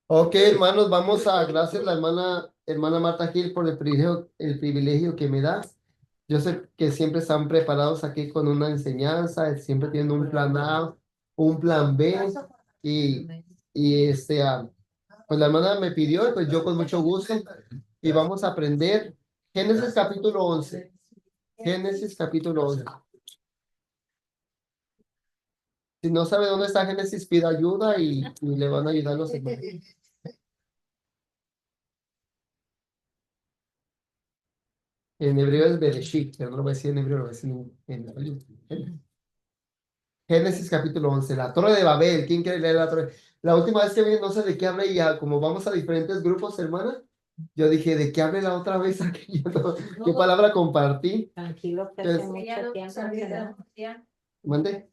Ok, hermanos, vamos a, gracias la hermana Marta Gil por el privilegio que me da. Yo sé que siempre están preparados aquí con una enseñanza, siempre tienen un plan A, un plan B, y, y pues la hermana me pidió, y pues yo con mucho gusto, y vamos a aprender Génesis capítulo 11. Génesis capítulo 11. Si no sabe dónde está Génesis, pida ayuda y le van a ayudar los hermanos. En hebreo es Bereshit, pero no lo voy a decir en hebreo, lo voy a decir en Génesis capítulo 11, la Torre de Babel. ¿Quién quiere leer la Torre? La última vez que vi, no sé de qué hablé, y ya como vamos a diferentes grupos, hermana, yo dije, ¿de qué hablé la otra vez? Aquí? ¿Qué palabra compartí? Tranquilo, que hace mucho tiempo que no. ¿Mande?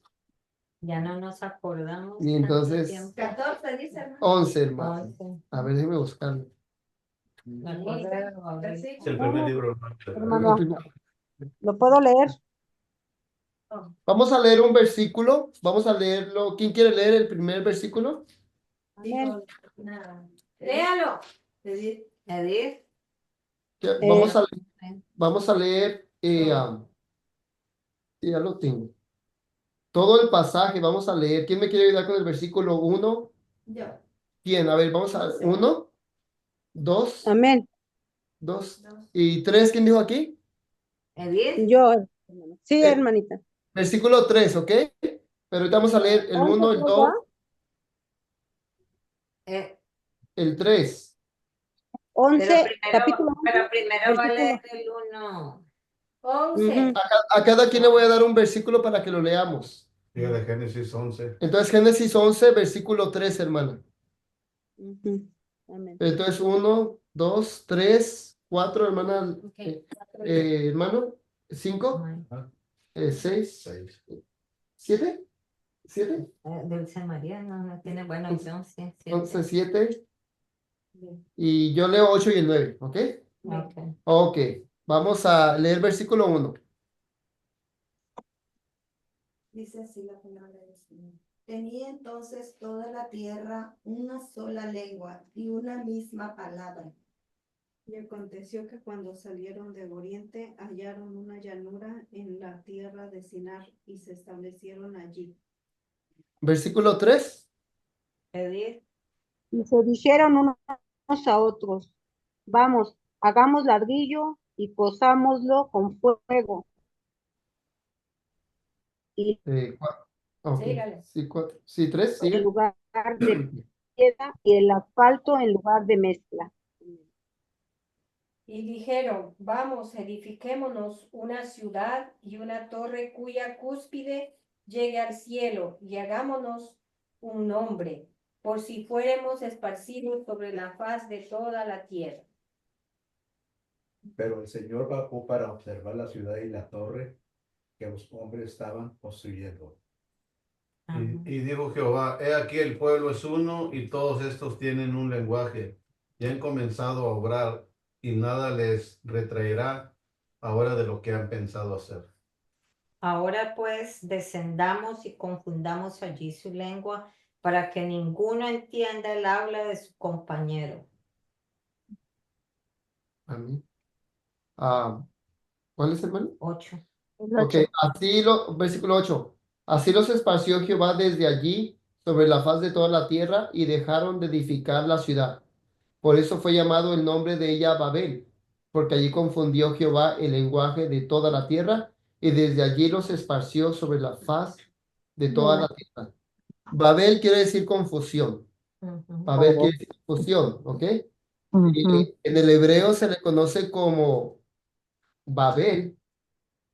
Ya no nos acordamos. Y entonces, 14 dice, hermano. 11, hermano. 11. A ver, déjeme buscarlo. Me acuerdo de Babel. Es el primer libro. Hermano, ¿lo puedo leer? Vamos a leer un versículo. Vamos a leerlo. ¿Quién quiere leer el primer versículo? Amén. Léalo. Edith. Vamos a leer, ya lo tengo. Todo el pasaje, vamos a leer. ¿Quién me quiere ayudar con el versículo 1? Yo. ¿Quién? A ver, vamos a 1, 2, Amén. 2 y 3. ¿Quién dijo aquí? Edith. Yo, hermano. Sí, Eh, hermanita. Versículo 3, ¿ok? Pero ahorita vamos a leer el 1, el 2, Eh, el 3. 11, capítulo 11, pero primero va a leer versículo. el 1. 11. Ujú. A cada quien le voy a dar un versículo para que lo leamos. Diga de Génesis 11. Entonces, Génesis 11, versículo 3, hermana. Ujú. Amén. Entonces, 1, 2, 3, 4, hermana. Hermano, 5, 6, 7, 7, Dulce María no tiene buena opción. Sí, 11, 7. Y yo leo 8 y el 9, ¿ok? Okay. Ok, vamos a leer versículo 1. Dice así la palabra del Señor. Tenía entonces toda la tierra una sola lengua y una misma palabra. Y aconteció que cuando salieron del oriente hallaron una llanura en la tierra de Sinar y se establecieron allí. Versículo 3. Edith. Y se dijeron unos a otros, vamos, hagamos ladrillo y cosámoslo con fuego. Y Ok, Sígale. sí, 4, sí, 3, en sigue. lugar de piedra y el asfalto en lugar de mezcla. Y dijeron, vamos, edifiquémonos una ciudad y una torre cuya cúspide llegue al cielo, y hagámonos un nombre, por si fuéramos esparcidos sobre la faz de toda la tierra. Pero el Señor bajó para observar la ciudad y la torre que los hombres estaban construyendo. Y dijo Jehová, he aquí el pueblo es uno y todos estos tienen un lenguaje y han comenzado a obrar y nada les retraerá ahora de lo que han pensado hacer. Ahora pues descendamos y confundamos allí su lengua para que ninguno entienda el habla de su compañero. Amén. ¿Cuál es, hermano? 8. Ok, versículo 8. Así los esparció Jehová desde allí sobre la faz de toda la tierra y dejaron de edificar la ciudad. Por eso fue llamado el nombre de ella Babel, porque allí confundió Jehová el lenguaje de toda la tierra y desde allí los esparció sobre la faz de toda la tierra. Babel quiere decir confusión. Babel quiere decir confusión, ¿ok? Y en el hebreo se le conoce como Babel.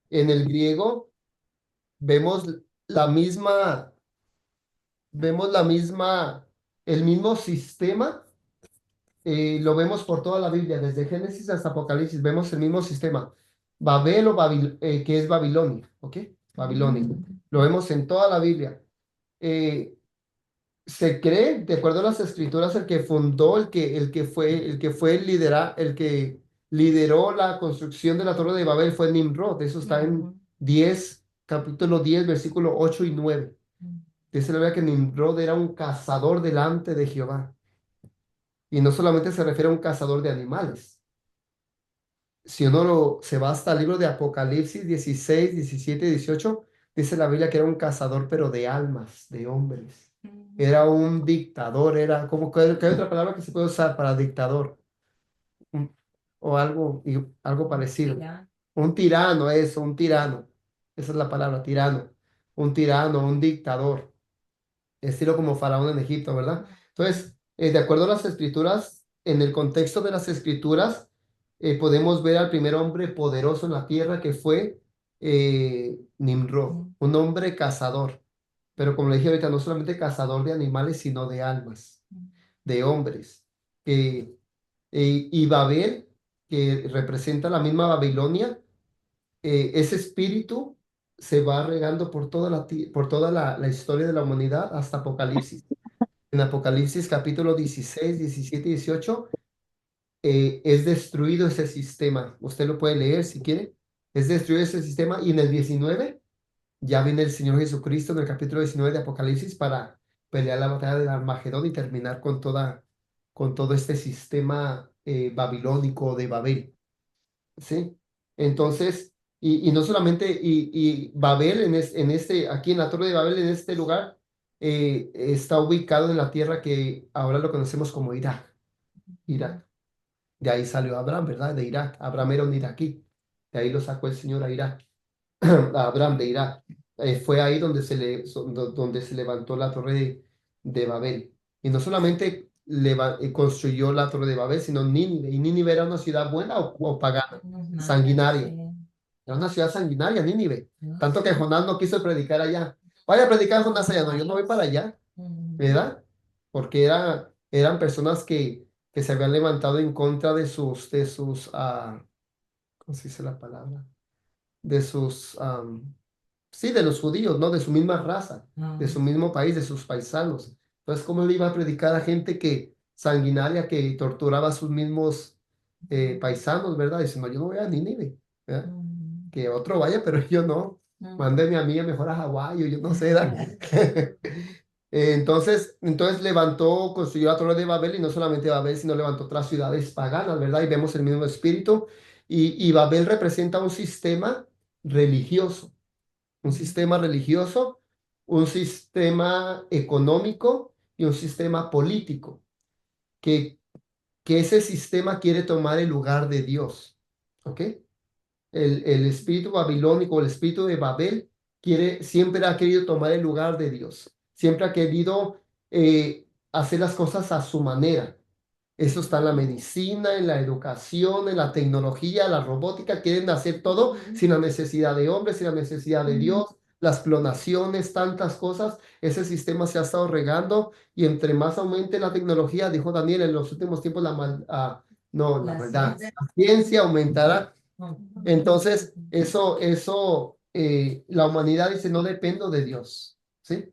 En el griego vemos la misma, vemos la misma, el mismo sistema. Lo vemos por toda la Biblia, desde Génesis hasta Apocalipsis, vemos el mismo sistema. Babel que es Babilonia, ¿ok? Babilonia. Lo vemos en toda la Biblia. Se cree, de acuerdo a las escrituras, el que fundó, el que lideró la construcción de la Torre de Babel fue Nimrod. Eso está en capítulo 10, versículo 8 y 9. Dice la Biblia que Nimrod era un cazador delante de Jehová. Y no solamente se refiere a un cazador de animales. Si uno se va hasta el libro de Apocalipsis 16, 17, 18, dice la Biblia que era un cazador, pero de almas, de hombres. Era un dictador, era como que hay otra palabra que se puede usar para dictador. O algo, algo parecido. Un tirano, eso, un tirano. Esa es la palabra, tirano. Un tirano, un dictador. Estilo como Faraón en Egipto, ¿verdad? Entonces, de acuerdo a las escrituras, en el contexto de las escrituras, podemos ver al primer hombre poderoso en la tierra que fue Nimrod, un hombre cazador. Pero como le dije ahorita, no solamente cazador de animales, sino de almas, de hombres. Y Babel, que representa la misma Babilonia, ese espíritu se va regando por toda la historia de la humanidad hasta Apocalipsis. En Apocalipsis capítulo 16, 17 y 18 es destruido ese sistema. Usted lo puede leer si quiere. Es destruido ese sistema y en el 19 ya viene el Señor Jesucristo en el capítulo 19 de Apocalipsis para pelear la batalla del Armagedón y terminar con todo este sistema babilónico de Babel. ¿Sí? Entonces, y no solamente, y Babel, aquí en la Torre de Babel, en este lugar, está ubicado en la tierra que ahora lo conocemos como Irak. Irak. De ahí salió Abraham, ¿verdad? De Irak. Abraham era un iraquí. De ahí lo sacó el Señor a Irak. A Abraham de Irak. Fue ahí donde se levantó la Torre de Babel. Y no solamente construyó la Torre de Babel, sino Nínive. Y Nínive era una ciudad buena o pagana, sanguinaria. Era una ciudad sanguinaria, Nínive. Tanto que Jonás no quiso predicar allá. Vaya a predicar Jonás allá. No, yo no voy para allá, ¿verdad? Porque eran personas que se habían levantado en contra de sus, ¿cómo se dice la palabra? De sus, sí, de los judíos, ¿no? De su misma raza, de su mismo país, de sus paisanos. Entonces, ¿cómo le iba a predicar a gente sanguinaria que torturaba a sus mismos paisanos, ¿verdad? Dice, no, yo no voy a Nínive, ¿verdad? Que otro vaya, pero yo no. Mándeme a mí mejor a Hawái, o yo no sé, ¿verdad? Entonces construyó la Torre de Babel, y no solamente Babel, sino levantó otras ciudades paganas, ¿verdad? Y vemos el mismo espíritu. Y Babel representa un sistema religioso, un sistema religioso, un sistema económico y un sistema político, que ese sistema quiere tomar el lugar de Dios, ¿ok? El espíritu babilónico, el espíritu de Babel, siempre ha querido tomar el lugar de Dios, siempre ha querido hacer las cosas a su manera. Eso está en la medicina, en la educación, en la tecnología, la robótica. Quieren hacer todo sin la necesidad de hombres, sin la necesidad de Dios. Las clonaciones, tantas cosas. Ese sistema se ha estado regando, y entre más aumente la tecnología, dijo Daniel, en los últimos tiempos la ciencia aumentará. Entonces, la humanidad dice, no dependo de Dios, ¿sí?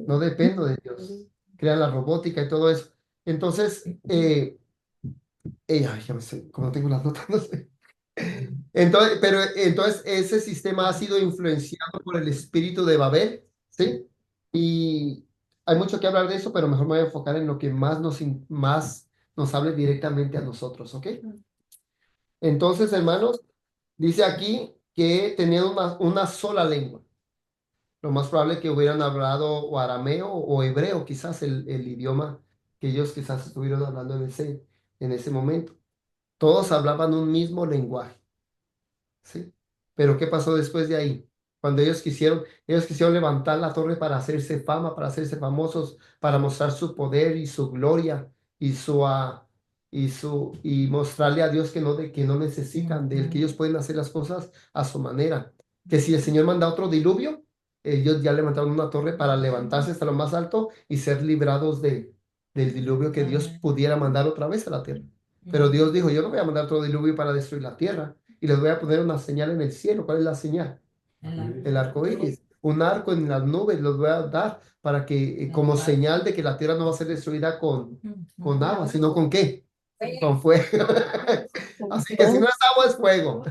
No dependo de Dios. Crean la robótica y todo eso. Entonces, ay, ya me sé, como tengo las notas, no sé. Entonces ese sistema ha sido influenciado por el espíritu de Babel, ¿sí? Y hay mucho que hablar de eso, pero mejor me voy a enfocar en lo que más nos hable directamente a nosotros, ¿ok? Entonces, hermanos, dice aquí que tenían una sola lengua. Lo más probable es que hubieran hablado o arameo o hebreo, quizás el idioma que ellos quizás estuvieron hablando en ese momento. Todos hablaban un mismo lenguaje, ¿sí? Pero ¿qué pasó después de ahí? Cuando ellos quisieron levantar la torre para hacerse fama, para hacerse famosos, para mostrar su poder y su gloria y mostrarle a Dios que no necesitan de él, que ellos pueden hacer las cosas a su manera. Que si el Señor manda otro diluvio, ellos ya levantaron una torre para levantarse hasta lo más alto y ser librados del diluvio que Dios pudiera mandar otra vez a la tierra. Pero Dios dijo, yo no voy a mandar otro diluvio para destruir la tierra, y les voy a poner una señal en el cielo. ¿Cuál es la señal? El arco iris. Un arco en las nubes los voy a dar para que, como señal de que la tierra no va a ser destruida con agua, sino ¿con qué? Con fuego. Así que si no es agua, es fuego.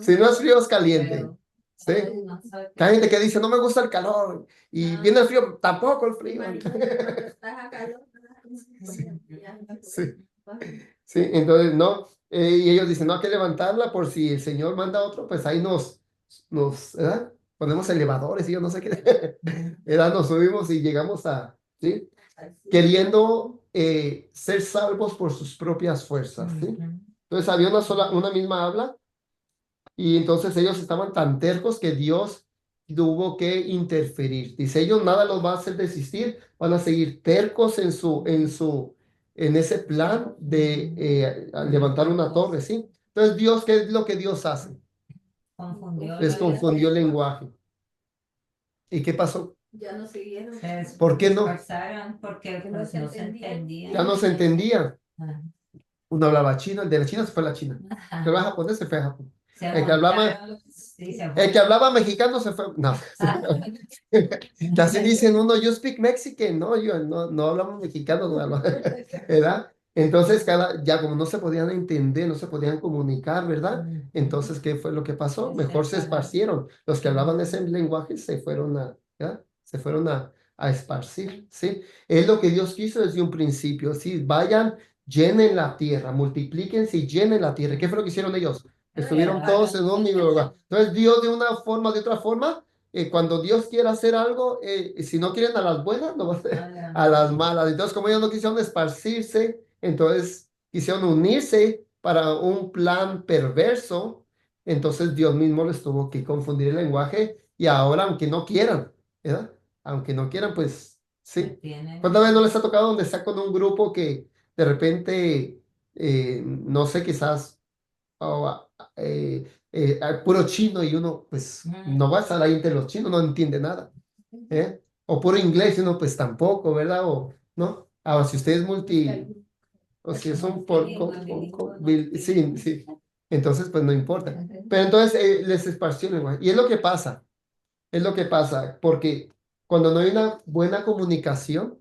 Si no es frío, es caliente. Sí. Hay gente que dice, no me gusta el calor. Y viene el frío, tampoco el frío. Sí. Sí, entonces no. Y ellos dicen, no hay que levantarla por si el Señor manda otro, pues ahí ¿verdad? Ponemos elevadores y yo no sé qué. ¿Verdad? Nos subimos y llegamos ¿sí? Queriendo ser salvos por sus propias fuerzas, ¿sí? Entonces había una misma habla, y entonces ellos estaban tan tercos que Dios tuvo que interferir. Dice, ellos nada los va a hacer desistir, van a seguir tercos en ese plan de levantar una torre, ¿sí? Entonces Dios, ¿qué es lo que Dios hace? Les confundió el lenguaje. ¿Y qué pasó? Ya no siguieron. ¿Por qué no? Porque no se entendía. Ya no se entendía. Ajá. Uno hablaba chino, el de la China se fue a la China. Ajá. El que hablaba japonés se fue a Japón. Se El que hablaba, aguantaron, sí, se el que hablaba mexicano se fue. No. Ya se dicen uno, you speak Mexican. No, yo no hablamos mexicano, no hablamos, ¿verdad? Entonces, ya como no se podían entender, no se podían comunicar, ¿verdad? Entonces, ¿qué fue lo que pasó? Mejor se esparcieron. Los que hablaban ese lenguaje se fueron ¿verdad? Se fueron a esparcir, ¿sí? Es lo que Dios quiso desde un principio, ¿sí? Vayan, llenen la tierra, multiplíquense y llenen la tierra. ¿Qué fue lo que hicieron ellos? Estuvieron todos en un mismo lugar. Entonces, Dios de una forma, de otra forma, cuando Dios quiere hacer algo, si no quieren a las buenas, no va a hacer a las malas. Entonces, como ellos no quisieron esparcirse, entonces quisieron unirse para un plan perverso, entonces Dios mismo les tuvo que confundir el lenguaje, y ahora, aunque no quieran, ¿verdad? Aunque no quieran, pues sí. ¿Cuántas veces no les ha tocado donde está con un grupo que de repente, no sé, quizás puro chino, y uno pues no va a estar ahí entre los chinos, no entiende nada, ¿eh? O puro inglés y uno pues tampoco, ¿verdad? O no, ahora si usted es o si es un sí, sí, entonces pues no importa, pero entonces les esparció el lenguaje, y es lo que pasa, porque cuando no hay una buena comunicación,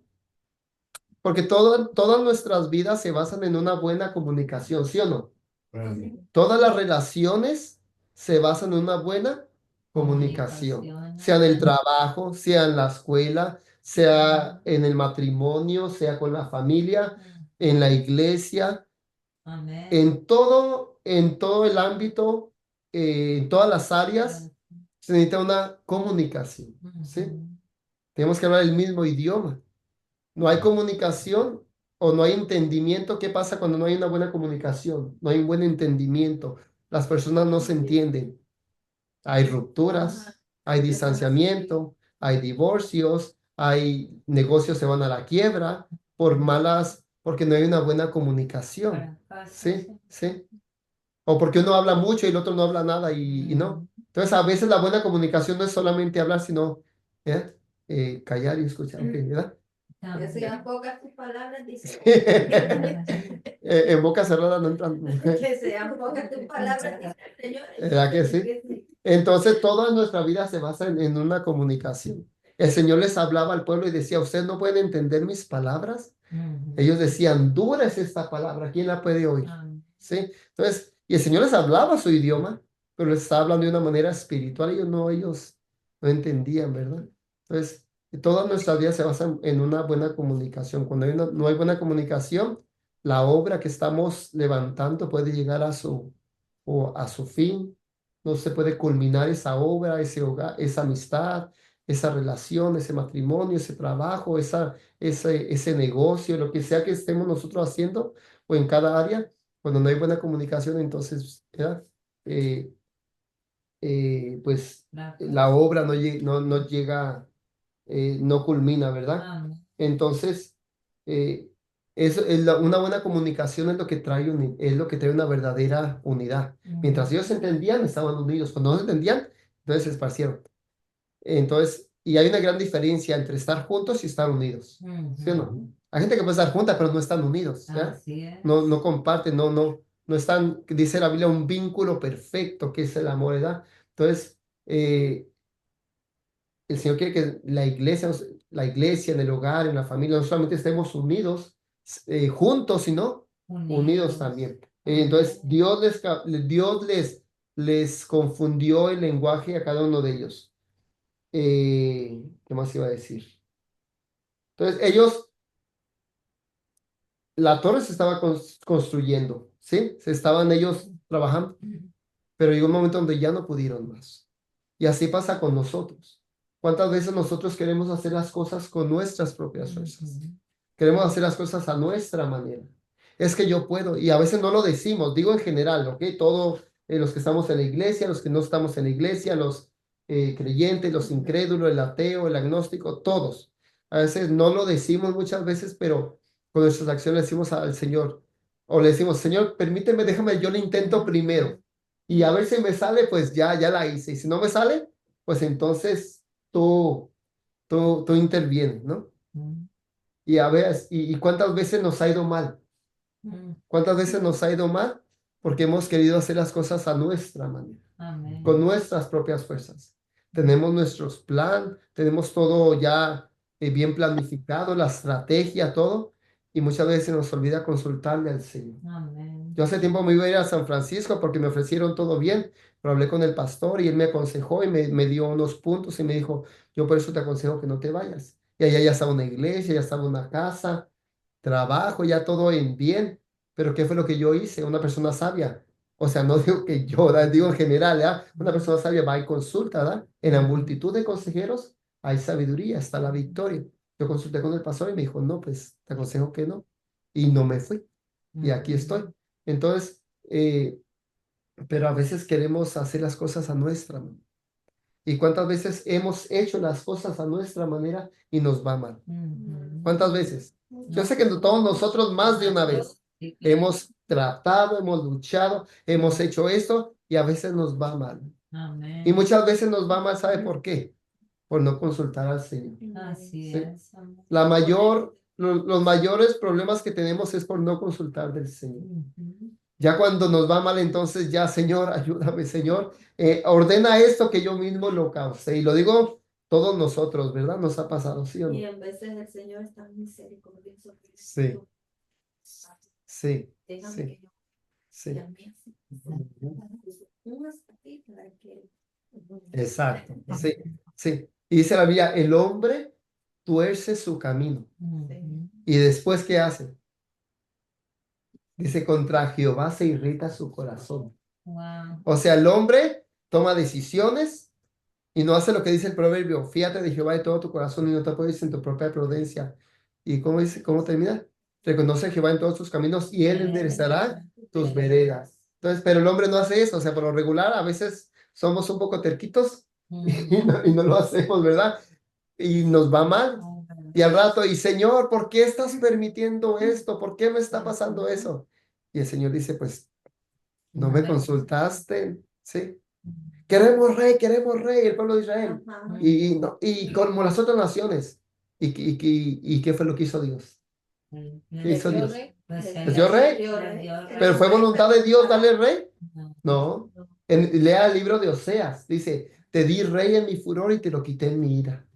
porque todas nuestras vidas se basan en una buena comunicación, ¿sí o no? Todas las relaciones se basan en una buena comunicación, sea en el trabajo, sea en la escuela, sea en el matrimonio, sea con la familia, en la iglesia, en todo el ámbito, en todas las áreas, se necesita una comunicación, ¿sí? Tenemos que hablar el mismo idioma. No hay comunicación o no hay entendimiento. ¿Qué pasa cuando no hay una buena comunicación? No hay un buen entendimiento. Las personas no se entienden. Hay rupturas, hay distanciamiento, hay divorcios, hay negocios se van a la quiebra porque no hay una buena comunicación. Sí, sí. O porque uno habla mucho y el otro no habla nada y no. Entonces, a veces la buena comunicación no es solamente hablar, sino callar y escuchar, ¿verdad? Que sean pocas tus palabras, dice. En boca cerrada no entran. Que sean pocas tus palabras, dice el Señor. ¿Verdad que sí? Entonces, toda nuestra vida se basa en una comunicación. El Señor les hablaba al pueblo y decía, ¿ustedes no pueden entender mis palabras? Ellos decían, dura es esta palabra, ¿quién la puede oír? ¿Sí? Entonces, y el Señor les hablaba su idioma, pero les estaba hablando de una manera espiritual, ellos no entendían, ¿verdad? Entonces, toda nuestra vida se basa en una buena comunicación. Cuando no hay buena comunicación, la obra que estamos levantando puede llegar a su fin. No se puede culminar esa obra, ese hogar, esa amistad, esa relación, ese matrimonio, ese trabajo, ese negocio, lo que sea que estemos nosotros haciendo o en cada área. Cuando no hay buena comunicación, entonces, ¿verdad? Pues la obra no llega, no culmina, ¿verdad? Entonces, una buena comunicación es lo que es lo que trae una verdadera unidad. Mientras ellos se entendían, estaban unidos. Cuando no se entendían, entonces se esparcieron. Entonces, y hay una gran diferencia entre estar juntos y estar unidos. ¿Sí o no? Hay gente que puede estar junta, pero no están unidos. No comparten, no están, dice la Biblia, un vínculo perfecto que es el amor, ¿verdad? Entonces, el Señor quiere que la iglesia, en el hogar, en la familia, no solamente estemos unidos juntos, sino unidos también. Entonces, Dios les confundió el lenguaje a cada uno de ellos. ¿Qué más iba a decir? Entonces, la torre se estaba construyendo, ¿sí? Se estaban ellos trabajando, pero llegó un momento donde ya no pudieron más. Y así pasa con nosotros. ¿Cuántas veces nosotros queremos hacer las cosas con nuestras propias fuerzas? Queremos hacer las cosas a nuestra manera. Es que yo puedo, y a veces no lo decimos, digo en general, ¿ok? Todos los que estamos en la iglesia, los que no estamos en la iglesia, los creyentes, los incrédulos, el ateo, el agnóstico, todos. A veces no lo decimos muchas veces, pero con nuestras acciones le decimos al Señor, o le decimos, Señor, permíteme, déjame, yo lo intento primero. Y a ver si me sale, pues ya la hice. Y si no me sale, pues entonces tú intervienes, ¿no? Y a ver, y cuántas veces nos ha ido mal. ¿Cuántas veces nos ha ido mal? Porque hemos querido hacer las cosas a nuestra manera, con nuestras propias fuerzas. Tenemos nuestros plan, tenemos todo ya bien planificado, la estrategia, todo, y muchas veces se nos olvida consultarle al Señor. Yo hace tiempo me iba a ir a San Francisco porque me ofrecieron todo bien, pero hablé con el pastor y él me aconsejó y me dio unos puntos y me dijo, yo por eso te aconsejo que no te vayas. Y allá ya estaba una iglesia, ya estaba una casa, trabajo, ya todo en bien. Pero ¿qué fue lo que yo hice? Una persona sabia. O sea, no digo que yo, ¿verdad? Digo en general, ¿verdad? Una persona sabia va y consulta, ¿verdad? En la multitud de consejeros hay sabiduría, está la victoria. Yo consulté con el pastor y me dijo, no, pues te aconsejo que no. Y no me fui. Y aquí estoy. Entonces, pero a veces queremos hacer las cosas a nuestra manera. ¿Y cuántas veces hemos hecho las cosas a nuestra manera y nos va mal? ¿Cuántas veces? Yo sé que todos nosotros más de una vez hemos tratado, hemos luchado, hemos hecho esto y a veces nos va mal. Y muchas veces nos va mal, ¿sabe por qué? Por no consultar al Señor. Así ¿Sí? es. Los mayores problemas que tenemos es por no consultar del Señor. Ya cuando nos va mal, entonces ya, Señor, ayúdame, Señor, ordena esto que yo mismo lo causé. Y lo digo todos nosotros, ¿verdad? Nos ha pasado, ¿sí o no? Y en veces el Señor está misericordioso. Sí, sí, Déjame sí, que yo sí. también. Unas patitas para que. Exacto, sí, sí. Y dice la Biblia, el hombre tuerce su camino. ¿Y después qué hace? Dice, contra Jehová se irrita su corazón. Wow. O sea, el hombre toma decisiones y no hace lo que dice el proverbio, fíjate de Jehová de todo tu corazón y no te apoyes en tu propia prudencia. ¿Y cómo dice, cómo termina? Reconoce a Jehová en todos tus caminos y él enderezará tus veredas. Entonces, pero el hombre no hace eso, o sea, por lo regular a veces somos un poco terquitos y no lo hacemos, ¿verdad? Y nos va mal. Y al rato, y Señor, ¿por qué estás permitiendo esto? ¿Por qué me está pasando eso? Y el Señor dice, pues, no me consultaste, ¿sí? Queremos rey, el pueblo de Israel. Ajá. Y como las otras naciones. ¿Y qué fue lo que hizo Dios? ¿Qué hizo Dios? ¿Les dio rey? ¿Pero fue voluntad de Dios darle rey? No. Lea el libro de Oseas. Dice, te di rey en mi furor y te lo quité en mi ira.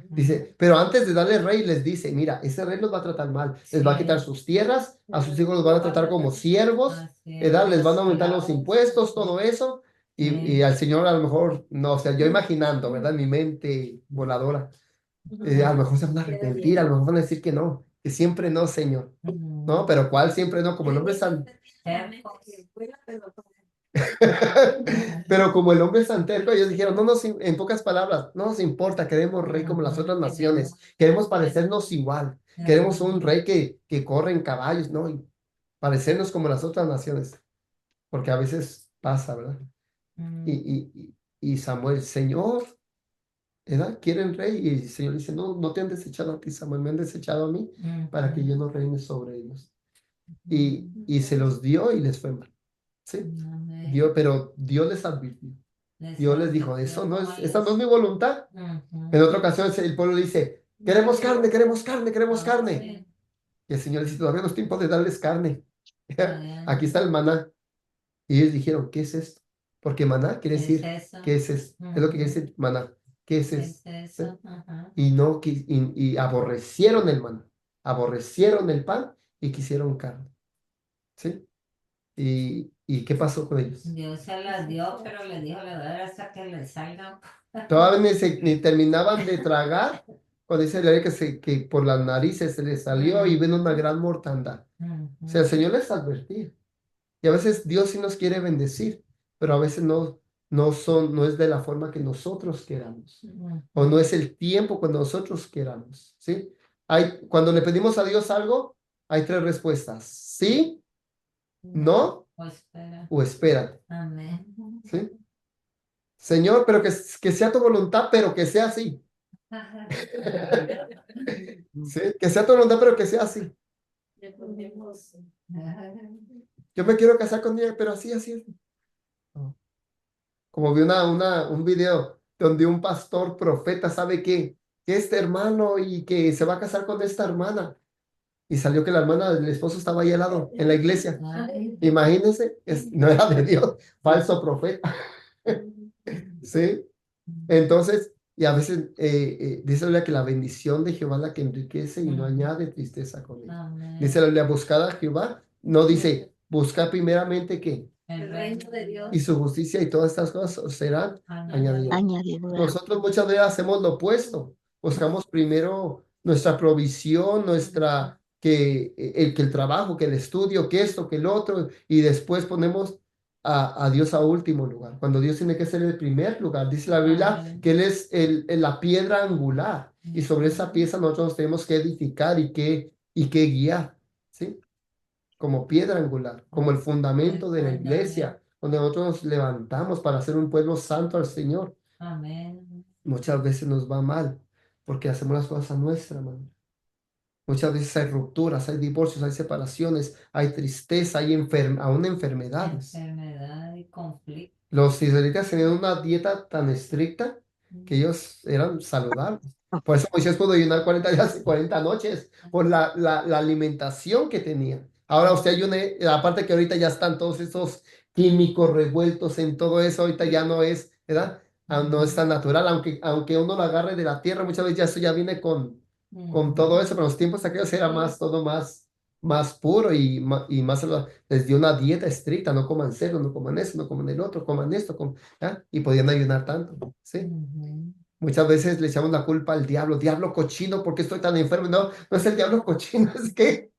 Dice, pero antes de darle rey les dice, mira, ese rey los va a tratar mal, les va a quitar sus tierras, a sus hijos los van a tratar como siervos, ¿verdad? Les van a aumentar los impuestos, todo eso, y al Señor a lo mejor, no, o sea, yo imaginando, ¿verdad? Mi mente voladora, a lo mejor se van a arrepentir, a lo mejor van a decir que no, que siempre no, Señor, ¿no? Pero ¿cuál siempre no? Como el hombre san... Pero como el hombre santerco, ellos dijeron, no nos, en pocas palabras, no nos importa, queremos rey como las otras naciones, queremos parecernos igual, queremos un rey que corre en caballos, ¿no? Y parecernos como las otras naciones, porque a veces pasa, ¿verdad? Y Samuel, Señor, ¿verdad? ¿Quieren rey? Y el Señor dice, no, no te han desechado a ti, Samuel, me han desechado a mí para que yo no reine sobre ellos. Y se los dio y les fue mal, ¿sí? Pero Dios les advirtió. Dios les dijo, eso no es, esa no es mi voluntad. En otra ocasión el pueblo dice, queremos carne, queremos carne, queremos carne. Y el Señor dice, todavía no es tiempo de darles carne. Aquí está el maná. Y ellos dijeron, ¿qué es esto? Porque maná quiere decir, ¿qué es esto? Es lo que quiere decir maná. ¿Qué es esto? Y no, y aborrecieron el maná, aborrecieron el pan y quisieron carne. ¿Sí? ¿Y qué pasó con ellos? Dios se las dio, pero le dijo, le voy a dar hasta que le salgan. Todavía ni terminaban de tragar, cuando dice la ley que por las narices se les salió y vino una gran mortandad. O sea, el Señor les advertía. Y a veces Dios sí nos quiere bendecir, pero a veces no es de la forma que nosotros queramos. O no es el tiempo cuando nosotros queramos, ¿sí? Cuando le pedimos a Dios algo, hay tres respuestas: sí, no O espera. o espérate, Amén. ¿sí? Señor, pero que sea tu voluntad, pero que sea así. ¿Sí? Que sea tu voluntad, pero que sea así. Yo me quiero casar con ella, pero así, así. Como vi un video donde un pastor profeta sabe que este hermano y que se va a casar con esta hermana. Y salió que la hermana del esposo estaba ahí al lado, en la iglesia. Imagínense, no era de Dios, falso profeta. ¿Sí? Entonces, y a veces dice la Biblia que la bendición de Jehová es la que enriquece y no añade tristeza con ella. Amén. Dice la Biblia, buscad a Jehová, no dice, busca primeramente ¿qué? El reino de Dios. Y su justicia y todas estas cosas os serán añadidas. Añadidura. Nosotros muchas veces hacemos lo opuesto. Buscamos primero nuestra provisión, que el trabajo, que el estudio, que esto, que el otro, y después ponemos a Dios a último lugar. Cuando Dios tiene que ser el primer lugar. Dice la Biblia Amén. que Él es la piedra angular. Y sobre esa pieza nosotros nos tenemos que edificar y que guiar. ¿Sí? Como piedra angular, como el fundamento de la iglesia, donde nosotros nos levantamos para ser un pueblo santo al Señor. Amén. Muchas veces nos va mal porque hacemos las cosas a nuestra manera. Muchas veces hay rupturas, hay divorcios, hay separaciones, hay tristeza, hay aún enfermedades. Enfermedad y conflicto. Los israelitas tenían una dieta tan estricta que ellos eran saludables. Por eso Moisés pudo ayunar 40 días y 40 noches, por la alimentación que tenía. Ahora usted ayune, aparte que ahorita ya están todos esos químicos revueltos en todo eso, ahorita ya no es, ¿verdad? No es tan natural, aunque uno lo agarre de la tierra, muchas veces ya eso ya viene con todo eso, pero en los tiempos aquellos era todo más puro y más saludable. Les dio una dieta estricta: no coman cerdo, no coman eso, no coman el otro, coman esto, ¿ah? Y podían ayunar tanto, ¿sí? Muchas veces le echamos la culpa al diablo cochino, ¿por qué estoy tan enfermo? No, no es el diablo cochino, es que,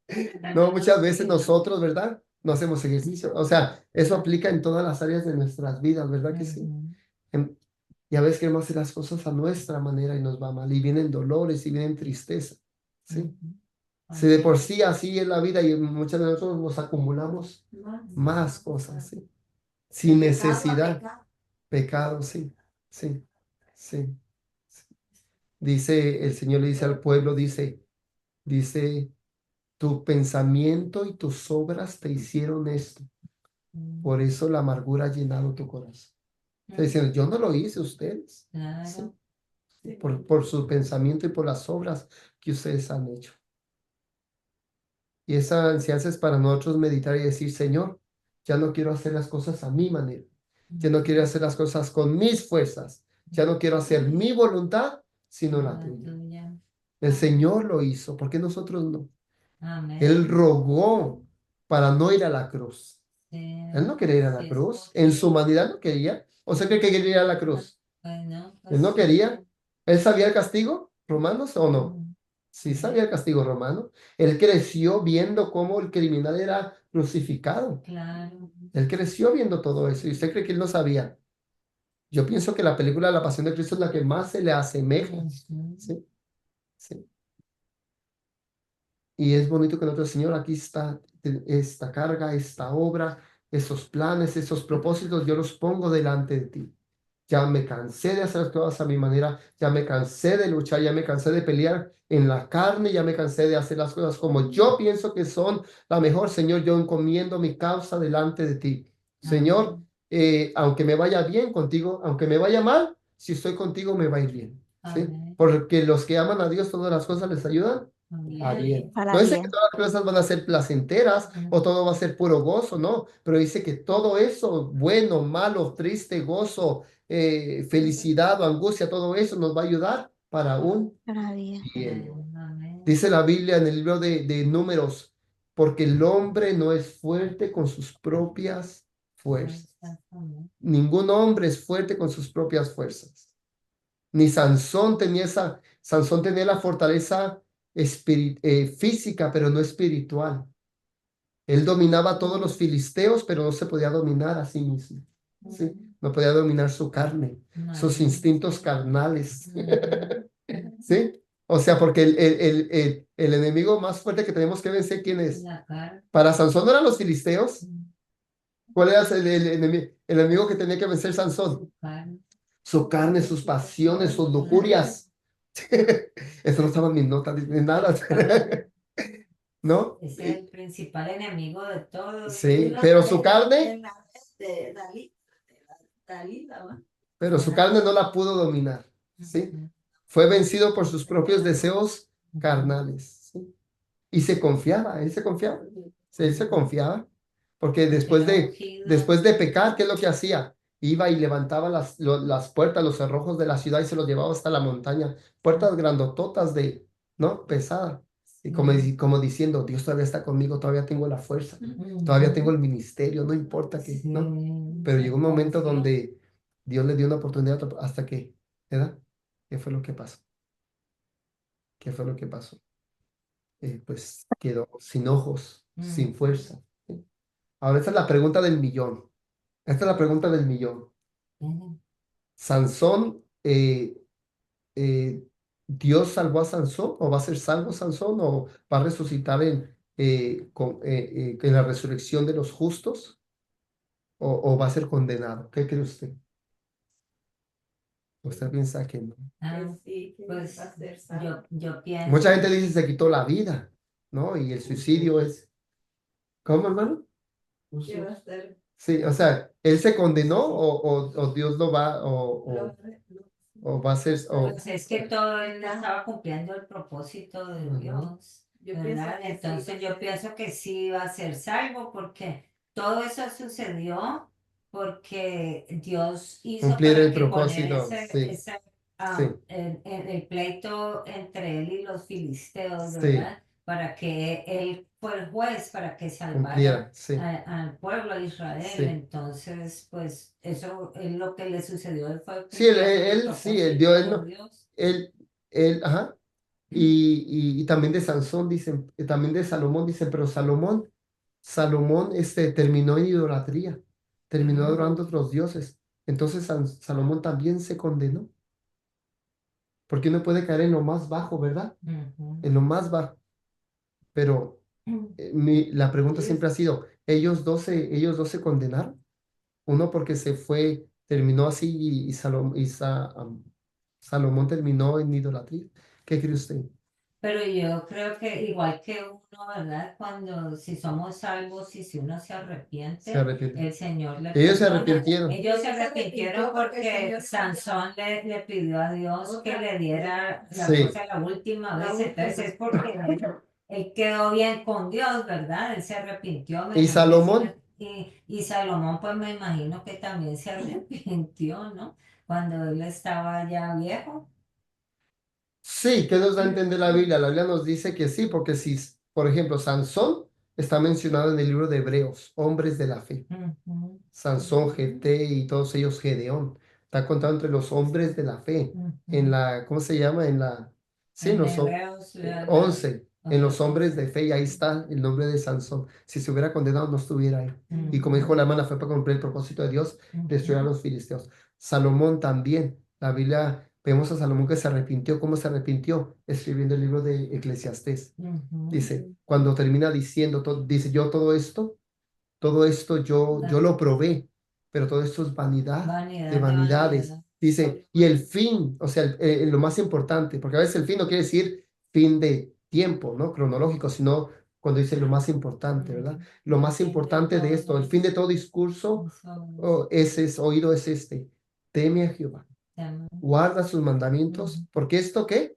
no, muchas veces nosotros, ¿verdad? No hacemos ejercicio. O sea, eso aplica en todas las áreas de nuestras vidas, ¿verdad que sí? Y a veces queremos hacer las cosas a nuestra manera y nos va mal, y vienen dolores y vienen tristeza, ¿sí? Si de por sí así es la vida y muchas de nosotros nos acumulamos más cosas, ¿sí? Sin necesidad. Pecado, sí, sí, sí. Dice, el Señor le dice al pueblo, dice, tu pensamiento y tus obras te hicieron esto. Por eso la amargura ha llenado tu corazón. Está diciendo, yo no lo hice, ustedes. ¿Sí? Por su pensamiento y por las obras que ustedes han hecho. Y esa ansianza es para nosotros meditar y decir, Señor, ya no quiero hacer las cosas a mi manera. Ya no quiero hacer las cosas con mis fuerzas. Ya no quiero hacer mi voluntad, sino la tuya. El Señor lo hizo, ¿por qué nosotros no? Amén. Él rogó para no ir a la cruz. Él no quería ir a la cruz. En su humanidad no quería. ¿O sea que quería ir a la cruz? Él no quería. ¿Él sabía el castigo romano o no? Sí sabía el castigo romano. Él creció viendo cómo el criminal era crucificado. Claro. Él creció viendo todo eso. ¿Y usted cree que él no sabía? Yo pienso que la película La Pasión de Cristo es la que más se le asemeja. ¿Sí? Sí. Y es bonito que nuestro Señor, aquí está esta carga, esta obra, esos planes, esos propósitos, yo los pongo delante de ti. Ya me cansé de hacer las cosas a mi manera, ya me cansé de luchar, ya me cansé de pelear en la carne, ya me cansé de hacer las cosas como yo pienso que son la mejor. Señor, yo encomiendo mi causa delante de ti. Señor, aunque me vaya bien contigo, aunque me vaya mal, si estoy contigo me va a ir bien. ¿Sí? Porque los que aman a Dios, todas las cosas les ayudan a bien. Para No dice bien. que todas las cosas van a ser placenteras o todo va a ser puro gozo, no, pero dice que todo eso, bueno, malo, triste, gozo, felicidad o angustia, todo eso nos va a ayudar para un Para bien. bien. Dice la Biblia en el libro de Números porque el hombre no es fuerte con sus propias fuerzas. Ningún hombre es fuerte con sus propias fuerzas. Ni Sansón tenía Sansón tenía la fortaleza física, pero no espiritual. Él dominaba a todos los filisteos, pero no se podía dominar a sí mismo. ¿Sí? No podía dominar su carne, sus instintos carnales. ¿Sí? O sea, porque el enemigo más fuerte que tenemos que vencer, ¿quién es? Para Sansón no eran los filisteos. ¿Cuál era el enemigo que tenía que vencer Sansón? Su carne, sus pasiones, sus lujurias. Eso no estaba en mis notas ni nada. ¿No? Es el principal enemigo de todos. Sí, pero su carne, De Dalila, ¿va? pero su carne no la pudo dominar. ¿Sí? Fue vencido por sus propios deseos carnales. ¿Sí? Y se confiaba, él se confiaba. Sí, él se confiaba. Porque después de pecar, ¿qué es lo que hacía? Iba y levantaba las puertas, los cerrojos de la ciudad y se los llevaba hasta la montaña. Puertas grandototas ¿no? Pesadas. Y como diciendo, Dios todavía está conmigo, todavía tengo la fuerza, todavía tengo el ministerio, no importa qué, ¿no? Pero llegó un momento donde Dios le dio una oportunidad hasta que, ¿verdad? ¿Qué fue lo que pasó? ¿Qué fue lo que pasó? Pues quedó sin ojos, sin fuerza. ¿Sí? Ahora, esta es la pregunta del millón. Esta es la pregunta del millón. Sansón, ¿Dios salvó a Sansón o va a ser salvo Sansón o va a resucitar en la resurrección de los justos o va a ser condenado? ¿Qué cree usted? ¿Usted piensa que no? Que sí, que Pues va a ser salvo. yo pienso. Mucha gente dice se quitó la vida, ¿no? Y el suicidio es... ¿Cómo, hermano? Que va a ser Sí, o sea, ¿él se condenó o Dios lo va o va a ser... Pues es que todo él estaba cumpliendo el propósito de Ujú. Dios, Yo ¿verdad? pienso que sí, Entonces va a yo ser. pienso que sí va a ser salvo porque todo eso sucedió porque Dios hizo Cumplir para el que con propósito, sí, sí, el pleito entre él y los filisteos, sí, ¿verdad? Para que él fue el juez, para que salvara cumpliera, sí, al pueblo de Israel. sí. Entonces, pues eso es lo que le sucedió. Él fue Sí, él, cumpliendo el él, sí, él, propósito Dios, él, de no, Dios. ajá. Y también de Sansón dicen, también de Salomón dicen, pero Salomón terminó en idolatría, terminó adorando a otros dioses. Entonces Salomón también se condenó, porque uno puede caer en lo más bajo, ¿verdad? En lo más bajo. Pero la pregunta siempre ha sido, ellos dos se condenaron. Uno porque terminó así Salomón terminó en idolatría. ¿Qué cree usted? Pero yo creo que igual que uno, ¿verdad? Si somos salvos y si uno se Se arrepiente, arrepiente. el Señor le Ellos se perdona. arrepintieron. Ellos se arrepintieron porque el porque Señor Sansón le pidió a Dios que le diera la Sí. cosa la última La vez. Entonces última. es porque él quedó bien con Dios, ¿verdad? Él se arrepintió. ¿Y Salomón? Y Salomón, pues me imagino que también se arrepintió, ¿no? Cuando él estaba ya viejo. Sí, ¿qué nos da a entender la Biblia? La Biblia nos dice que sí, porque si, por ejemplo, Sansón está mencionado en el libro de Hebreos, hombres de la fe. Ujú, Sansón, Jefté y todos ellos, Gedeón. Está contado entre los hombres de la fe. En la, ¿cómo se llama? Sí, en En los Hebreos, 11, en los hombres once. de fe, y ahí está el nombre de Sansón. Si se hubiera condenado, no estuviera ahí. Y como Ujú, dijo la hermana, fue para cumplir el propósito de Dios, destruir a ujú, los filisteos. Salomón también. La Biblia, vemos a Salomón que se arrepintió. ¿Cómo se arrepintió? Escribiendo el libro de Eclesiastés. ujú. Dice, cuando termina diciendo, dice, yo todo esto yo lo probé, pero todo esto es vanidad Vanidad de de vanidades. vanidad. Dice, y el fin, o sea, lo más importante, porque a veces el fin no quiere decir fin de tiempo, ¿no? Cronológico, sino cuando dice lo más importante, ¿verdad? Lo más importante de esto, el fin de todo discurso, oído es este, teme a Jehová, guarda sus mandamientos, porque esto ¿qué?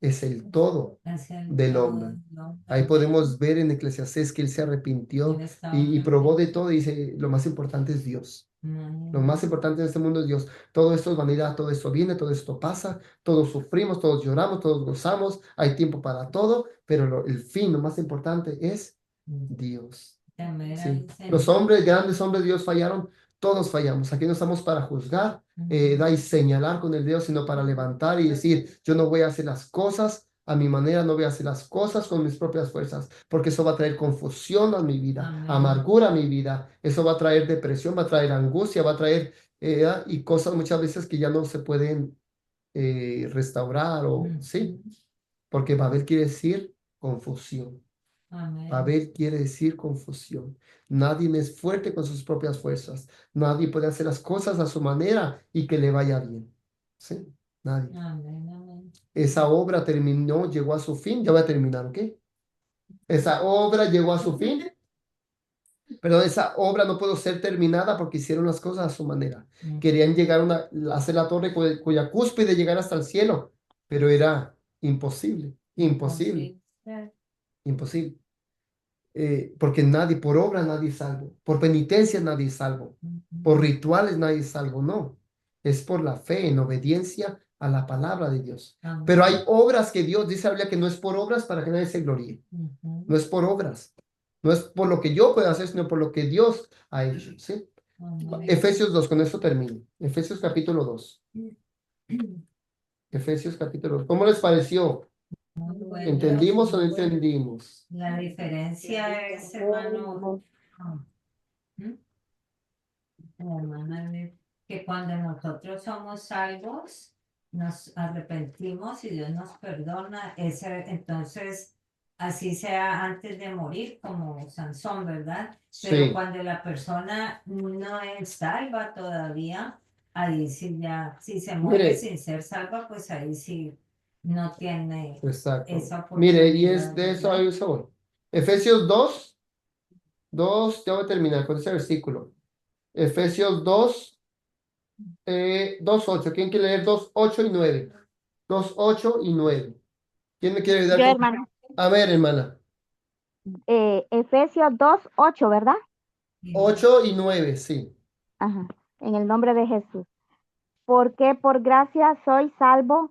Es el todo Es el del todo hombre. del hombre. Ahí podemos ver en Eclesiastés que él se arrepintió Él estaba y probó de todo y dice, lo más importante es Dios. Lo más importante en este mundo es Dios. Todo esto es vanidad, todo esto viene, todo esto pasa, todos sufrimos, todos lloramos, todos gozamos, hay tiempo para todo, pero el fin, lo más importante es Dios. Temer Sí. al Señor. Los hombres, grandes hombres de Dios fallaron, todos fallamos. Aquí no estamos para juzgar, y señalar con el dedo, sino para levantar y decir, yo no voy a hacer las cosas a mi manera, no voy a hacer las cosas con mis propias fuerzas, porque eso va a traer confusión a mi vida, Amén. amargura a mi vida, eso va a traer depresión, va a traer angustia, va a traer y cosas muchas veces que ya no se pueden restaurar o sí, porque Babel quiere decir confusión. Amén. Babel quiere decir confusión. Nadie es fuerte con sus propias fuerzas. Nadie puede hacer las cosas a su manera y que le vaya bien. ¿Sí? Nadie. Amén, amén. Esa obra terminó, llegó a su fin. Ya voy a terminar, ¿ok? Esa obra llegó a su fin. Pero esa obra no pudo ser terminada porque hicieron las cosas a su manera. Querían llegar a hacer la torre cuya cúspide llegar hasta el cielo, pero era imposible, imposible, imposible. Porque nadie, por obra nadie es salvo, por penitencia nadie es salvo, por rituales nadie es salvo, no. Es por la fe, en obediencia a la palabra de Dios. Amén. Pero hay obras que Dios dice la Biblia que no es por obras para que nadie se gloríe. No es por obras. No es por lo que yo pueda hacer, sino por lo que Dios ha hecho. ¿Sí? Amén. Efesios 2, con esto termino. Efesios capítulo 2. Efesios capítulo 2. ¿Cómo les pareció? Muy bueno. ¿Entendimos o no entendimos? La diferencia es, hermano, hermana, que cuando nosotros somos salvos, nos arrepentimos y Dios nos perdona. Entonces, así sea antes de morir, como Sansón, ¿verdad? Pero Sí. cuando la persona no es salva todavía, ahí sí ya, si se muere Mire. sin ser salva, pues ahí sí no tiene Exacto. esa oportunidad. Mire, y es de eso ¿verdad? hay un sabor. Efesios 2, ya voy a terminar con ese versículo. Efesios 2, 2:8. ¿Quién quiere leer 2:8 y 9? 2:8 y 9. ¿Quién me quiere ayudar? Yo, hermano. A ver, hermana. Efesios 2:8, ¿verdad? 8 y 9, sí. Ajá. En el nombre de Jesús. Porque por gracia soy salvo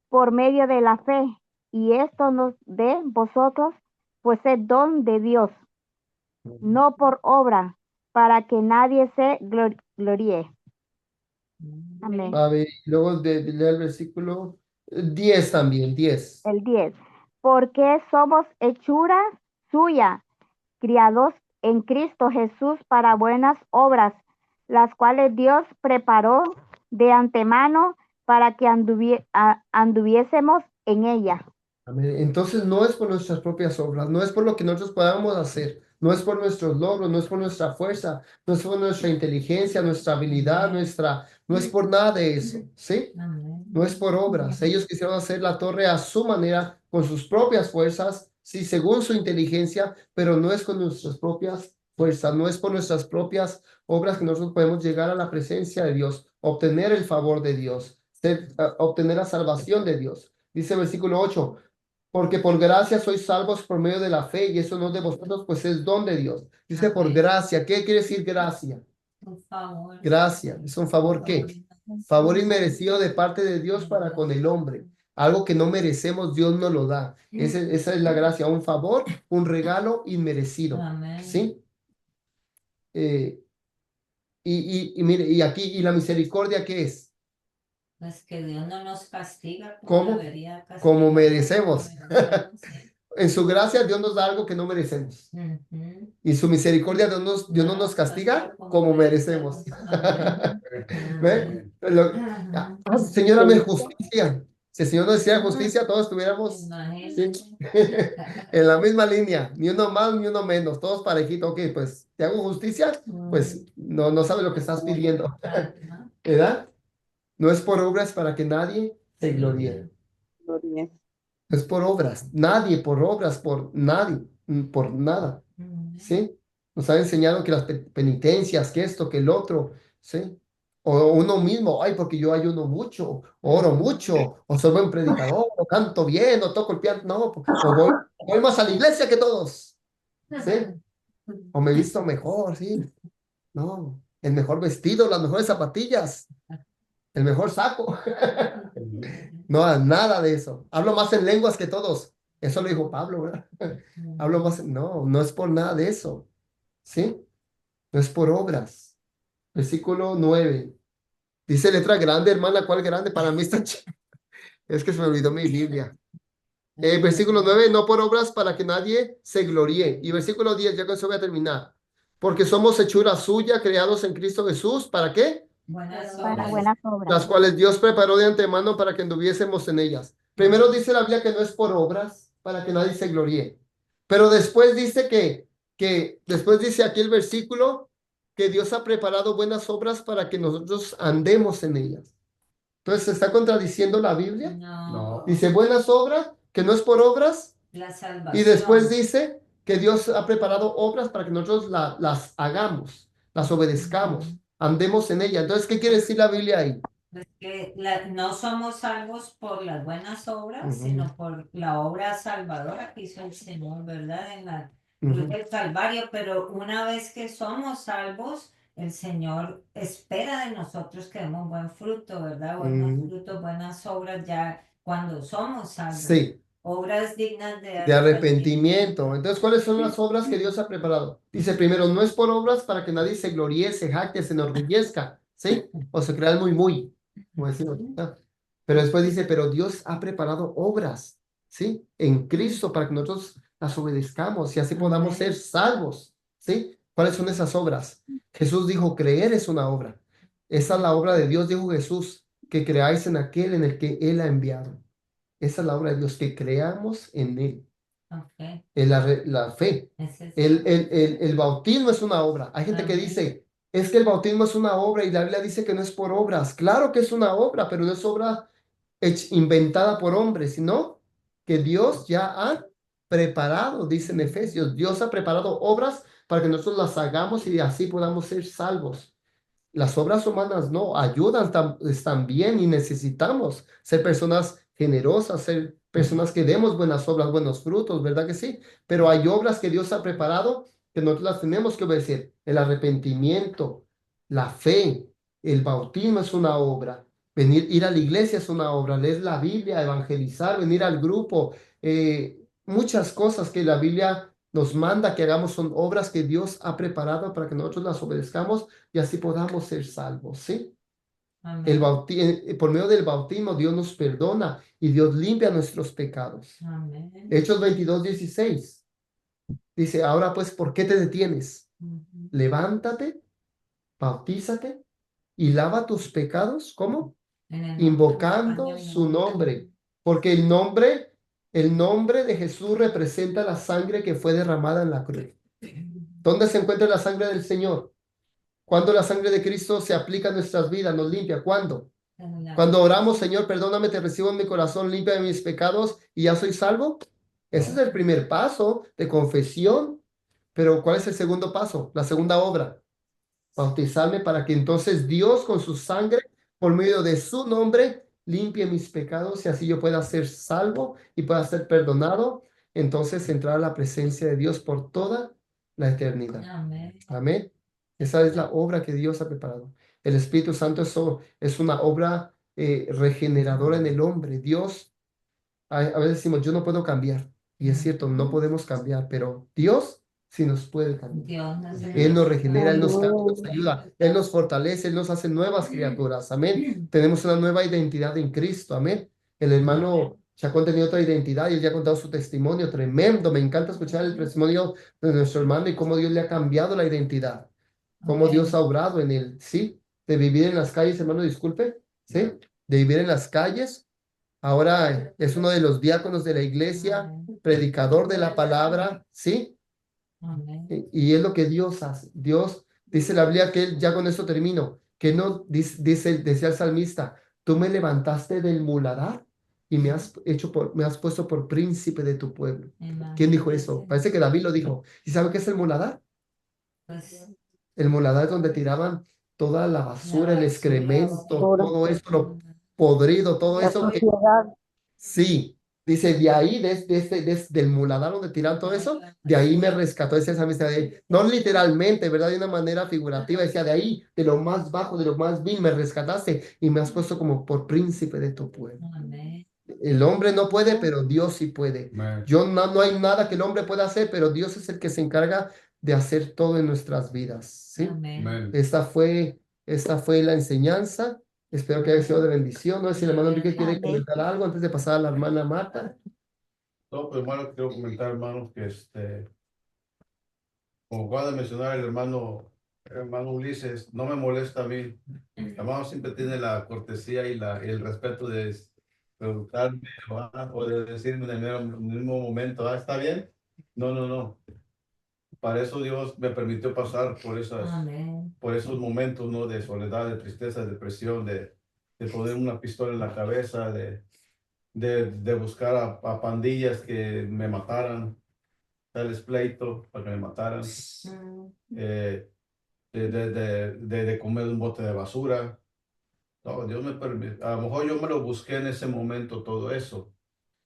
por medio de la fe, y esto no de vosotros, pues es don de Dios, no por obra, para que nadie se gloríe. Amén. A ver, luego de leer el versículo 10 también, 10. El 10. Porque somos hechura suya, criados en Cristo Jesús para buenas obras, las cuales Dios preparó de antemano para que anduviésemos en ella. Amén. Entonces no es por nuestras propias obras, no es por lo que nosotros podamos hacer, no es por nuestros logros, no es por nuestra fuerza, no es por nuestra inteligencia, nuestra habilidad, no es por nada de eso, ¿sí? Amén. No es por obras. Ellos quisieron hacer la torre a su manera, con sus propias fuerzas, sí, según su inteligencia, pero no es con nuestras propias fuerzas, no es por nuestras propias obras que nosotros podemos llegar a la presencia de Dios, obtener el favor de Dios, obtener la salvación de Dios. Dice el versículo 8, porque por gracia sois salvos por medio de la fe, y eso no es de vosotros, pues es don de Dios. Dice por Amén. gracia. ¿Qué quiere decir gracia? Por favor. Gracia. ¿Es un favor qué? Favor inmerecido de parte de Dios para con el hombre. Algo que no merecemos, Dios nos lo da. Esa es la gracia, un favor, un regalo inmerecido. Amén. ¿Sí? Y mire, y aquí, ¿y la misericordia qué es? Pues que Dios no nos castiga ¿Cómo? debería castigar, Como merecemos. como merecemos, sí. En su gracia, Dios nos da algo que no merecemos. Ujú. Y su misericordia, Dios no nos castiga como merecemos. ¿Ve? Ajá. Señor, dame justicia. Si el Señor nos hiciera justicia, todos estuviéramos Imagínate. ¿sí? En la misma línea, ni uno más ni uno menos, todos parejitos. Ok, pues te hago justicia, pues no sabes lo que estás pidiendo, Ajá. ¿verdad? No es por obras para que nadie se gloríe. No es por obras, nadie por obras, por nadie, por nada. ¿Sí? Nos ha enseñado que las penitencias, que esto, que el otro, ¿sí? O uno mismo, ay, porque yo ayuno mucho, oro mucho, o soy buen predicador, o canto bien, o toco el piano, no, o voy más a la iglesia que todos, ¿sí? O me visto mejor, ¿sí? No, el mejor vestido, las mejores zapatillas, el mejor saco. No, nada de eso. Hablo más en lenguas que todos. Eso lo dijo Pablo, ¿verdad? Pablo más, no, no es por nada de eso, ¿sí? No es por obras. Versículo 9. Dice letra grande, hermana, ¿cuál grande? Para mí está es que se me olvidó mi Biblia. Versículo 9, no por obras para que nadie se gloríe. Y versículo 10, ya con eso voy a terminar. Porque somos hechura suya, creados en Cristo Jesús. ¿Para qué? Buenas Para obras. buenas obras. Las cuales Dios preparó de antemano para que anduviésemos en ellas. Primero dice la Biblia que no es por obras, para que nadie se gloríe. Pero después dice después dice aquí el versículo, que Dios ha preparado buenas obras para que nosotros andemos en ellas. Entonces, ¿se está contradiciendo la Biblia? No, Dice buenas obras, que no es por obras, la y salvación. después dice que Dios ha preparado obras para que nosotros las hagamos, las obedezcamos, andemos en ellas. Entonces, ¿qué quiere decir la Biblia ahí? Pues que no somos salvos por las buenas obras, Ujú. sino por la obra salvadora que hizo el Señor, ¿verdad? En la cruz Ujú. del Calvario, pero una vez que somos salvos, el Señor espera de nosotros que demos buen fruto, ¿verdad? Buenos Ujú. frutos, buenas obras ya cuando somos salvos. Sí, Obras dignas de arrepentimiento. Entonces, ¿cuáles son las obras que Dios ha preparado? Dice primero, no es por obras para que nadie se gloríe, se jacte, se enorgullezca, ¿sí? O se crea el muy, como decimos, ¿no? Pero después dice, pero Dios ha preparado obras, ¿sí? En Cristo para que nosotros las obedezcamos y así podamos ser salvos, ¿sí? ¿Cuáles son esas obras? Jesús dijo, creer es una obra. Esa es la obra de Dios, dijo Jesús, que creáis en aquel en el que Él ha enviado. Esa es la obra de Dios, que creamos en Él, Ok, en la fe. ese es El bautismo es una obra. Hay gente que Amén. dice, es que el bautismo es una obra y la Biblia dice que no es por obras. Claro que es una obra, pero no es obra inventada por hombres, sino que Dios ya ha preparado, dice en Efesios, Dios ha preparado obras para que nosotros las hagamos y así podamos ser salvos. Las obras humanas no ayudan también y necesitamos ser personas generosas, ser personas que demos buenas obras, buenos frutos, ¿verdad que sí? Pero hay obras que Dios ha preparado que nosotros las tenemos que obedecer. El arrepentimiento, la fe, el bautismo es una obra. Ir a la iglesia es una obra, leer la Biblia, evangelizar, venir al grupo, muchas cosas que la Biblia nos manda que hagamos son obras que Dios ha preparado para que nosotros las obedezcamos y así podamos ser salvos, ¿sí? Amén. Por medio del bautismo Dios nos perdona y Dios limpia nuestros pecados. Amén. Hechos 22:16 dice, ahora pues, ¿por qué te detienes? Ujú. Levántate, bautízate y lava tus pecados, ¿cómo? En el nombre Invocando del Señor. su nombre, porque el nombre de Jesús representa la sangre que fue derramada en la cruz. ¿Dónde se encuentra la sangre del Señor? Cuando la sangre de Cristo se aplica a nuestras vidas, nos limpia. ¿Cuándo? Cuando oramos, Señor, perdóname, te recibo en mi corazón, limpia de mis pecados y ya soy salvo. Ese es el primer paso de confesión. Pero ¿cuál es el segundo paso? La segunda obra. Bautizarme para que entonces Dios con su sangre, por medio de su nombre, limpie mis pecados y así yo pueda ser salvo y pueda ser perdonado. Entonces entrar a la presencia de Dios por toda la eternidad. Amén. Amén. Esa es la obra que Dios ha preparado. El Espíritu Santo es una obra regeneradora en el hombre. Dios, a veces decimos, yo no puedo cambiar. Y es cierto, no podemos cambiar, pero Dios sí nos puede cambiar. Dios nos Él nos regenera, Él nos cambia, Amén. nos ayuda, Él nos fortalece, Él nos hace nuevas criaturas. Amén. Tenemos una nueva identidad en Cristo. Amén. El hermano Chacón tenía otra identidad y él ya ha contado su testimonio tremendo. Me encanta escuchar el testimonio de nuestro hermano y cómo Dios le ha cambiado la identidad. Cómo Dios ha obrado en él, ¿sí? De vivir en las calles, hermano, disculpe, ¿sí? De vivir en las calles. Ahora es uno de los diáconos de la iglesia, predicador de la palabra, ¿sí? Amén. Y es lo que Dios hace. Dios, dice la Biblia que él, ya con esto termino, que no, decía el salmista, tú me levantaste del muladar y me has puesto por príncipe de tu pueblo. ¿Quién dijo eso? Parece que David lo dijo. ¿Y sabe qué es el muladar? Pues, El muladar es donde tiraban toda la basura, el excremento, todo eso, lo podrido, todo La eso que sociedad. sí, dice, de ahí, del muladar donde tiran todo eso, de ahí me rescató esa amistad de ahí. No literalmente, ¿verdad? De una manera figurativa, decía, de ahí, de lo más bajo, de lo más vil, me rescataste y me has puesto como por príncipe de tu pueblo. amén. El hombre no puede, pero Dios sí puede. Amén. No hay nada que el hombre pueda hacer, pero Dios es el que se encarga de hacer todo en nuestras vidas. ¿Sí? Amén. Amén. Esta fue la enseñanza. Espero que haya sido de bendición. No sé si el hermano Enrique quiere Amén. comentar algo antes de pasar a la hermana Marta. No, pues bueno, quiero comentar, hermanos, que como acaba de mencionar el hermano Ulises, no me molesta a mí. Mi hermano siempre tiene la cortesía y el respeto de preguntarme o de decirme en el mismo momento, ¿está bien? No, no, no. Para eso Dios me permitió pasar Amén. por esos momentos, ¿no? De soledad, de tristeza, de depresión, de poner una pistola en la cabeza, de buscar a pandillas que me mataran, darles pleito para que me mataran, eh, de comer un bote de basura. No, Dios me permitió, a lo mejor yo me lo busqué en ese momento todo eso,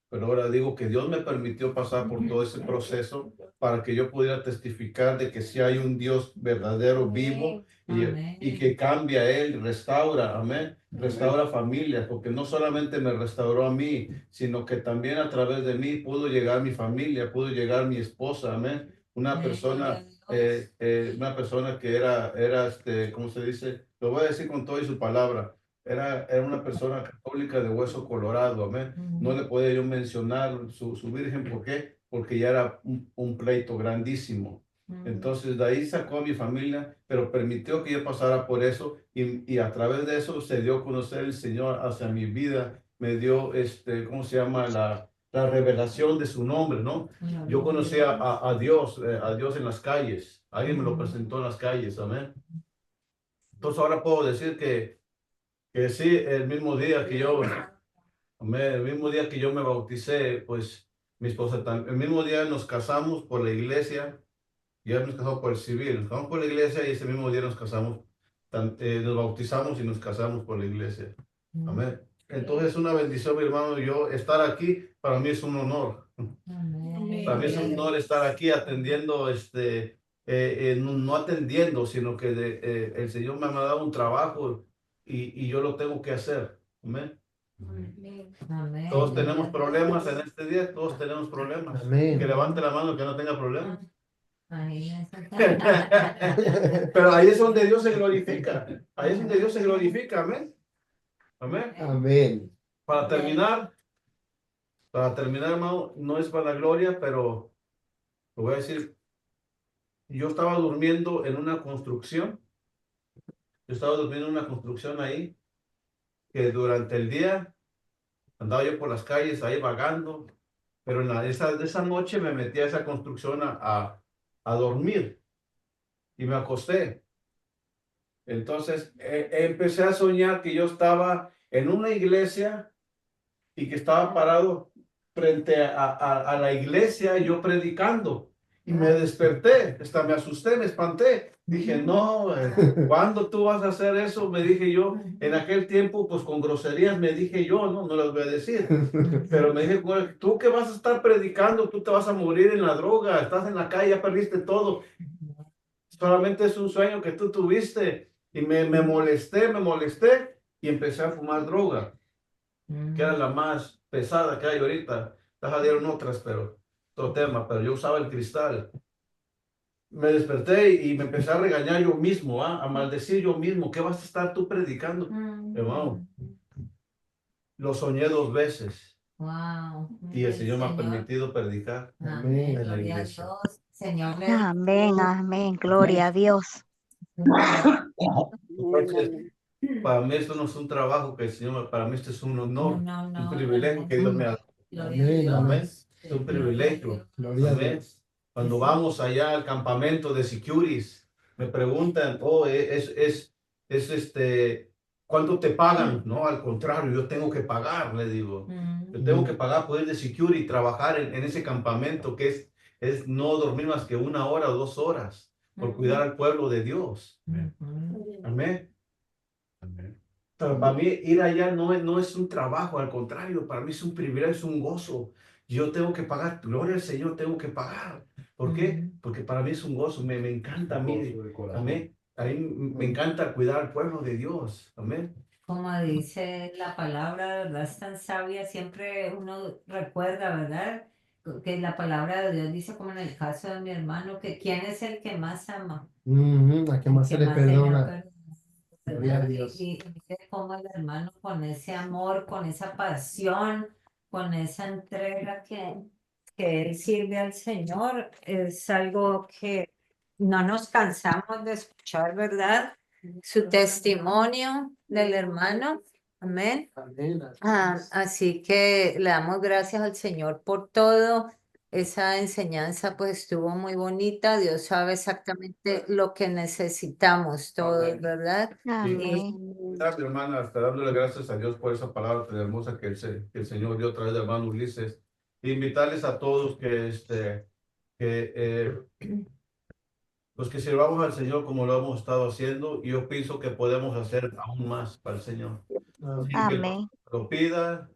pero ahora digo que Dios me permitió pasar por todo ese proceso para que yo pudiera testificar de que si hay un Dios verdadero, vivo, Amén. y que cambia Él, restaura, amén, restaura familias, porque no solamente me restauró a mí, sino que también a través de mí pudo llegar mi familia, pudo llegar mi esposa, amén, una persona que era ¿cómo se dice? Lo voy a decir con toda su palabra. Era una persona católica de hueso colorado, amén. No le podía yo mencionar su virgen, ¿por qué? Porque ya era un pleito grandísimo. Entonces de ahí sacó a mi familia, pero permitió que yo pasara por eso y a través de eso se dio a conocer el Señor hacia mi vida, me dio, ¿cómo se llama? La revelación de su nombre, ¿no? Yo conocí a Dios en las calles, alguien me lo presentó en las calles, amén. Entonces ahora puedo decir que sí, el mismo día que yo me bauticé, pues mi esposa también, el mismo día nos casamos por la iglesia, ya nos casamos por el civil, nos casamos por la iglesia y ese mismo día nos casamos, nos bautizamos y nos casamos por la iglesia. Amén. Entonces es una bendición, mi hermano, yo estar aquí, para mí es un honor. Para mí es un honor estar aquí atendiendo, no atendiendo, sino que el Señor me ha dado un trabajo y yo lo tengo que hacer. Amén. Amén. Todos tenemos problemas en este día, todos tenemos problemas. Amén. Que levante la mano que no tenga problemas. Imagínense. Pero ahí es donde Dios se glorifica. Ahí es donde Dios se glorifica. Amén. Amén. Amén. Para terminar, hermano, no es para la gloria, pero lo voy a decir. Yo estaba durmiendo en una construcción. Yo estaba durmiendo en una construcción ahí, que durante el día andaba yo por las calles ahí vagando, pero esa noche me metí a esa construcción a dormir y me acosté. Entonces empecé a soñar que yo estaba en una iglesia y que estaba parado frente a la iglesia, yo predicando. Y me desperté, hasta me asusté, me espanté. Dije, no, ¿cuándo tú vas a hacer eso? Me dije yo, en aquel tiempo, pues con groserías me dije yo, no las voy a decir. Pero me dije, tú que vas a estar predicando, tú te vas a morir en la droga, estás en la calle, ya perdiste todo. Solamente es un sueño que tú tuviste. Y me molesté y empecé a fumar droga, que era la más pesada que hay ahorita. Dieron otras, pero otro tema, pero yo usaba el cristal. Me desperté y me empecé a regañar yo mismo, a maldecir yo mismo. ¿Qué vas a estar tú predicando? Hermano, lo soñé 2 veces Wow. y el Señor me ha permitido predicar Amén. en la Gloria a iglesia. Dios. Señor le Amén, amén. Gloria a Dios. Entonces, para mí esto no es un trabajo que el Señor, para mí esto es un honor, un privilegio que Dios me ha dado. Gloria a Dios. Amén. Es un privilegio. Gloria a Amén. Dios. Cuando vamos allá al campamento de securities, me preguntan, ¿cuánto te pagan? No, al contrario, yo tengo que pagar, le digo. Yo tengo que pagar por ir de security y trabajar en ese campamento que es no dormir más que 1 hora o 2 horas por cuidar al pueblo de Dios. Amén. Amén. Pero para mí ir allá no es un trabajo, al contrario, para mí es un privilegio, es un gozo. Yo tengo que pagar, gloria al Señor, tengo que pagar. ¿Por qué? Porque para mí es un gozo, me encanta a mí. Amén. A mí me encanta cuidar al pueblo de Dios. Amén. como dice la palabra, de verdad es tan sabia, siempre uno recuerda, ¿verdad? Que la palabra de Dios dice, como en el caso de mi hermano, que quién es el que más ama, ¿A qué más se que le más Señor perdona? perdona, Gloria a ¿verdad? Dios. Y mire cómo el hermano con ese amor, con esa pasión, con esa entrega que él sirve al Señor, es algo que no nos cansamos de escuchar, ¿verdad? Su testimonio del hermano. Amén. Amén. Así que le damos gracias al Señor por todo. Esa enseñanza pues estuvo muy bonita. Dios sabe exactamente lo que necesitamos todos, Amén. ¿verdad? Amén. Gracias, hermana, hasta dándole gracias a Dios por esa palabra tan hermosa que que el Señor dio a través del hermano Ulises. Invitarles a todos que pues que sirvamos al Señor como lo hemos estado haciendo, y yo pienso que podemos hacer aún más para el Señor. Así que Amén. lo pida,